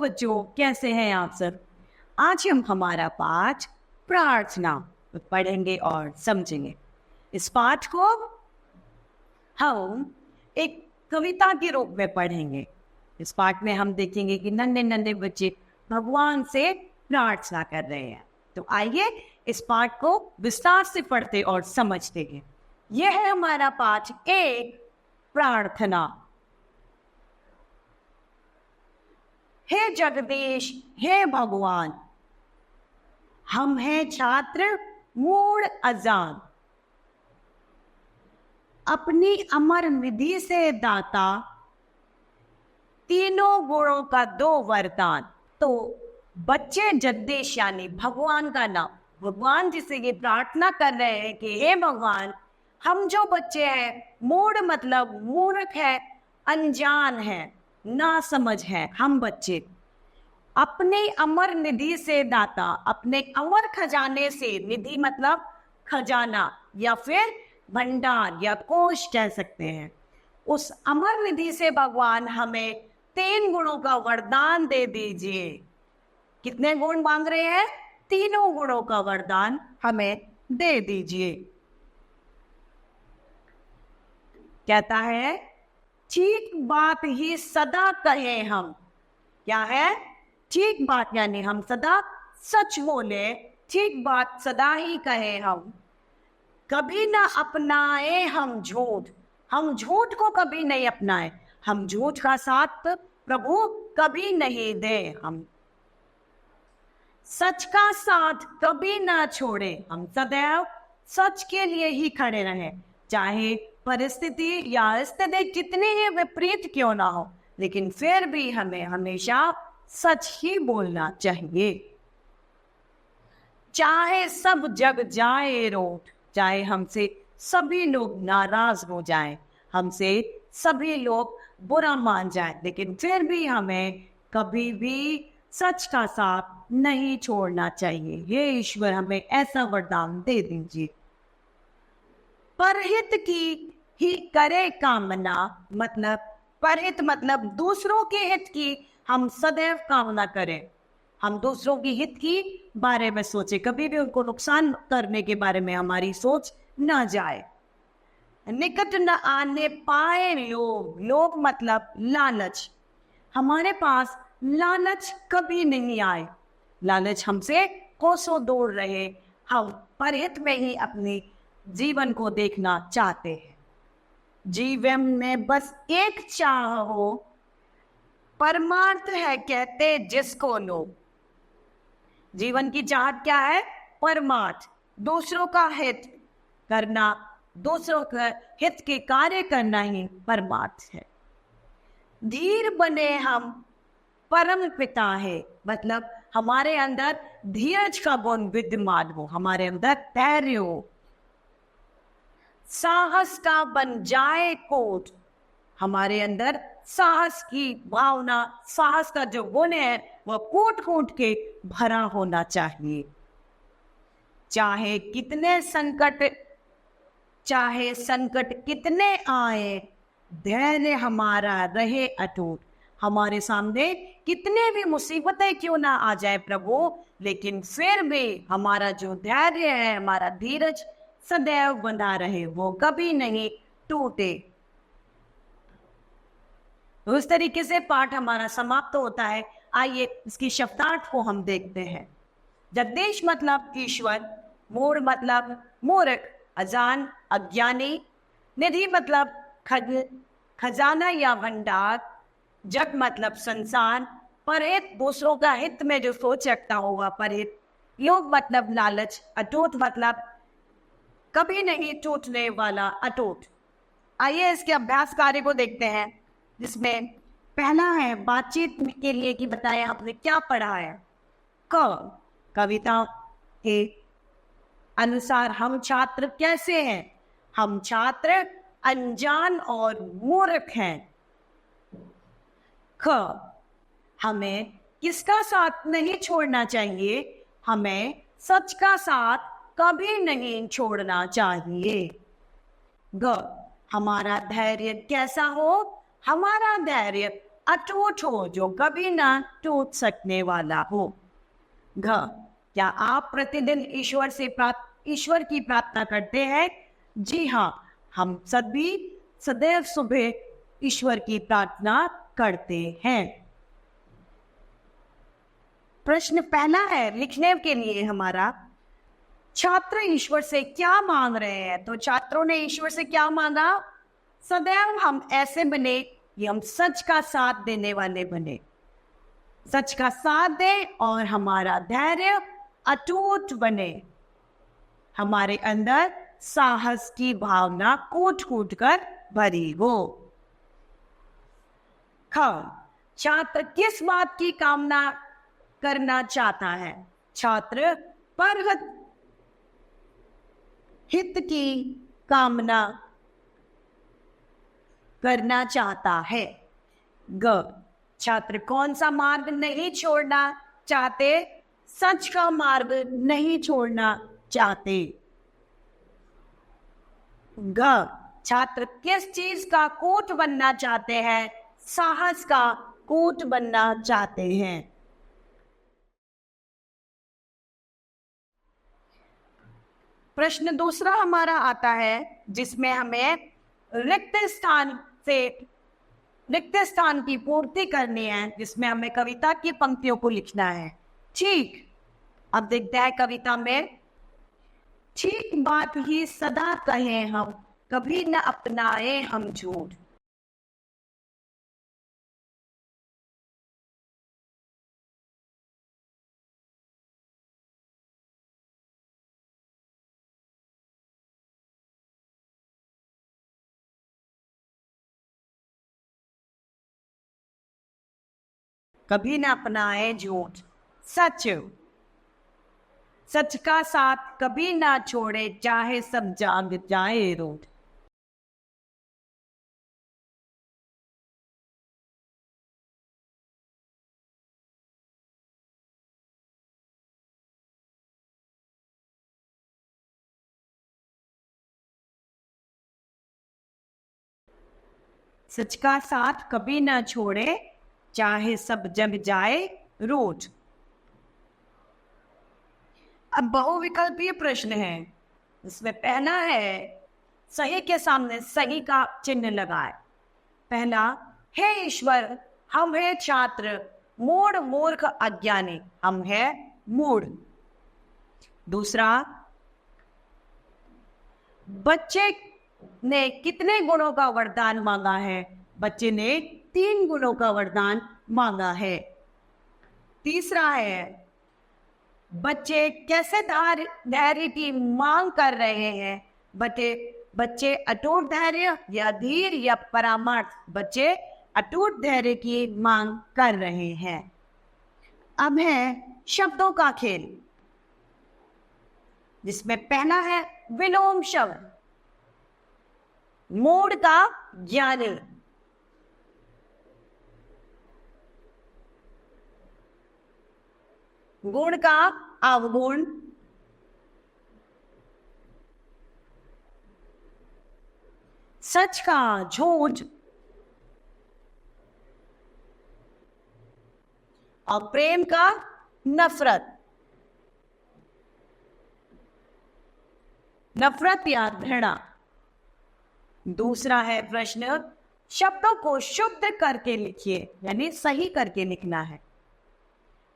बच्चों, कैसे हैं आप सब। आज हम हमारा पाठ प्रार्थना पढ़ेंगे और समझेंगे। इस पाठ को हम एक कविता के रूप में पढ़ेंगे। इस पाठ में हम देखेंगे कि नन्हे नन्हे बच्चे भगवान से प्रार्थना कर रहे हैं। तो आइए इस पाठ को विस्तार से पढ़ते और समझते हैं। यह है हमारा पाठ एक, प्रार्थना। हे जगदीश, हे भगवान, हम हैं छात्र मूढ़ अजान, अपनी अमर निधि से दाता, तीनों गुणों का दो वरदान। तो बच्चे जगदीश यानी भगवान का नाम, भगवान जिसे ये प्रार्थना कर रहे हैं कि हे भगवान, हम जो बच्चे हैं, मूढ़ मतलब मूर्ख है, अनजान है, ना समझ है, हम बच्चे अपने अमर निधि से दाता, अपने अमर खजाने से, निधि मतलब खजाना या फिर भंडार या कोष कह सकते हैं, उस अमर निधि से भगवान हमें 3 गुणों का वरदान दे दीजिए। कितने गुण मांग रहे हैं? तीनों गुणों का वरदान हमें दे दीजिए। कहता है ठीक बात ही सदा कहें हम। क्या है? ठीक बात यानी हम सदा सच बोले, ठीक बात सदा ही कहें हम। कभी ना अपनाए हम झूठ, हम झूठ को कभी नहीं अपनाए, हम झूठ का साथ प्रभु कभी नहीं दे। हम सच का साथ कभी ना छोड़े, हम सदैव सच के लिए ही खड़े रहे, चाहे परिस्थिति या स्थिति कितनी ही विपरीत क्यों ना हो, लेकिन फिर भी हमें हमेशा सच ही बोलना चाहिए। चाहे सब जग जाए रोट, चाहे हमसे सभी लोग नाराज हो जाएं, हमसे सभी लोग बुरा मान जाएं, लेकिन फिर भी हमें कभी भी सच का साथ नहीं छोड़ना चाहिए। ये ईश्वर हमें ऐसा वरदान दे दीजिए। परहित की ही करे कामना, मतलब परहित मतलब दूसरों के हित की हम सदैव कामना करें। हम दूसरों की हित की बारे में सोचे, कभी भी उनको नुकसान करने के बारे में हमारी सोच न जाए। निकट न आने पाए लोग, लोग मतलब लालच, हमारे पास लालच कभी नहीं आए, लालच हमसे कोसों दूर रहे, हम परहित में ही अपने जीवन को देखना चाहते हैं। जीवन में बस एक चाह हो, परमार्थ है कहते जिसको लोग। जीवन की चाहत क्या है? परमार्थ, दूसरों का हित करना, दूसरों के हित के कार्य करना ही परमार्थ है। धीर बने हम परम पिता है, मतलब हमारे अंदर धीरज का गुण विद्यमान हो, हमारे अंदर धैर्य हो। साहस का बन जाए कोट, हमारे अंदर साहस की भावना, साहस का जो गुण है वह कूट कूट के भरा होना चाहिए। चाहे संकट कितने आए, धैर्य हमारा रहे अटूट। हमारे सामने कितने भी मुसीबतें क्यों ना आ जाए प्रभु, लेकिन फिर भी हमारा जो धैर्य है, हमारा धीरज सदैव बना रहे, वो कभी नहीं टूटे। उस तरीके से पाठ हमारा समाप्त होता है। आइए इसकी शब्दार्थ को हम देखते हैं। जगदीश मतलब ईश्वर, मूढ़ मतलब मूर्ख, अजान अज्ञानी, निधि मतलब खजाना या भंडार, जग मतलब संसार, परहित दूसरों का हित में जो सोच रखता होगा परहित, योग मतलब लालच, अटूट मतलब कभी नहीं टूटने वाला अटूट। आइए इसके अभ्यास कार्य को देखते हैं, जिसमें पहला है बातचीत के लिए कि बताएं आपने क्या पढ़ा है। कविता के अनुसार हम छात्र कैसे हैं? हम छात्र अनजान और मूर्ख हैं। हमें किसका साथ नहीं छोड़ना चाहिए? हमें सच का साथ कभी नहीं छोड़ना चाहिए। हमारा धैर्य कैसा हो? हमारा धैर्य अटूट हो, जो कभी ना टूट सकने वाला हो। घ, क्या आप प्रतिदिन ईश्वर की प्रार्थना करते हैं? जी हाँ, हम सभी सदैव सुबह ईश्वर की प्रार्थना करते हैं। प्रश्न पहला है लिखने के लिए हमारा, छात्र ईश्वर से क्या मांग रहे हैं? तो छात्रों ने ईश्वर से क्या मांगा? सदैव हम ऐसे बने कि हम सच का साथ देने वाले बने, सच का साथ दें और हमारा धैर्य अटूट बने, हमारे अंदर साहस की भावना कूट कूट कर भरी हो। ख, छात्र किस बात की कामना करना चाहता है? छात्र परहित हित की कामना करना चाहता है। ग, छात्र कौन सा मार्ग नहीं छोड़ना चाहते? सच का मार्ग नहीं छोड़ना चाहते। ग, छात्र किस चीज का कूट बनना चाहते हैं? साहस का कूट बनना चाहते हैं। प्रश्न दूसरा हमारा आता है जिसमें हमें रिक्त स्थान की पूर्ति करनी है, जिसमें हमें कविता की पंक्तियों को लिखना है। ठीक, अब देखते हैं कविता में। ठीक बात ही सदा कहें हम, कभी न अपनाए हम झूठ। कभी न अपनाए झूठ, सच सच का साथ कभी ना छोड़े, चाहे सब जाग जाए रूठ। सच का साथ कभी ना छोड़े, चाहे सब जग जाए रूठ। अब बहुविकल्पीय प्रश्न है। इसमें पहला है सही के सामने सही का चिन्ह लगाए। पहला, हे ईश्वर हम है छात्र, मूढ़ मूर्ख अज्ञानी, हम है मूढ़। दूसरा, बच्चे ने कितने गुणों का वरदान मांगा है? बच्चे ने 3 गुणों का वरदान मांगा है। तीसरा है, बच्चे कैसे धैर्य की मांग कर रहे हैं? बच्चे अटूट धैर्य या धीर या परामर्श, बच्चे अटूट धैर्य की मांग कर रहे हैं। अब है शब्दों का खेल, जिसमें पहला है विलोम शब्द। मूढ़ का ज्ञानी, गुण का अवगुण, सच का झूठ और प्रेम का नफरत। नफरत या घृणा। दूसरा है प्रश्न, शब्दों को शुद्ध करके लिखिए, यानी सही करके लिखना है।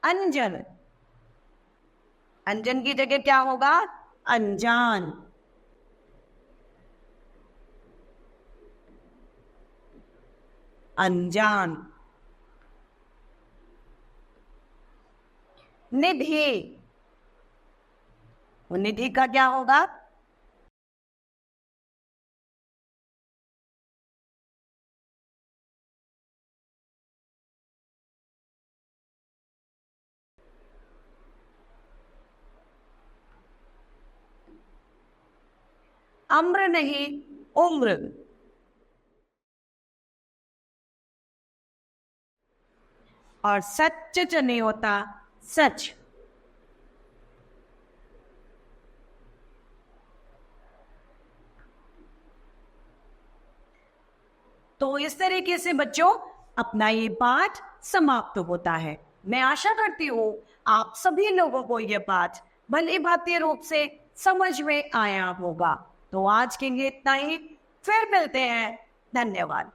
अंजन, अंजन की जगह क्या होगा? अनजान। अनजान। निधि, निधि का क्या होगा? अम्र नहीं उम्र। और सच नहीं होता सच। तो इस तरीके से बच्चों अपना ये पाठ समाप्त होता है। मैं आशा करती हूँ आप सभी लोगों को ये पाठ भली भांति रूप से समझ में आया होगा। तो आज के लिए इतना ही, फिर मिलते हैं। धन्यवाद।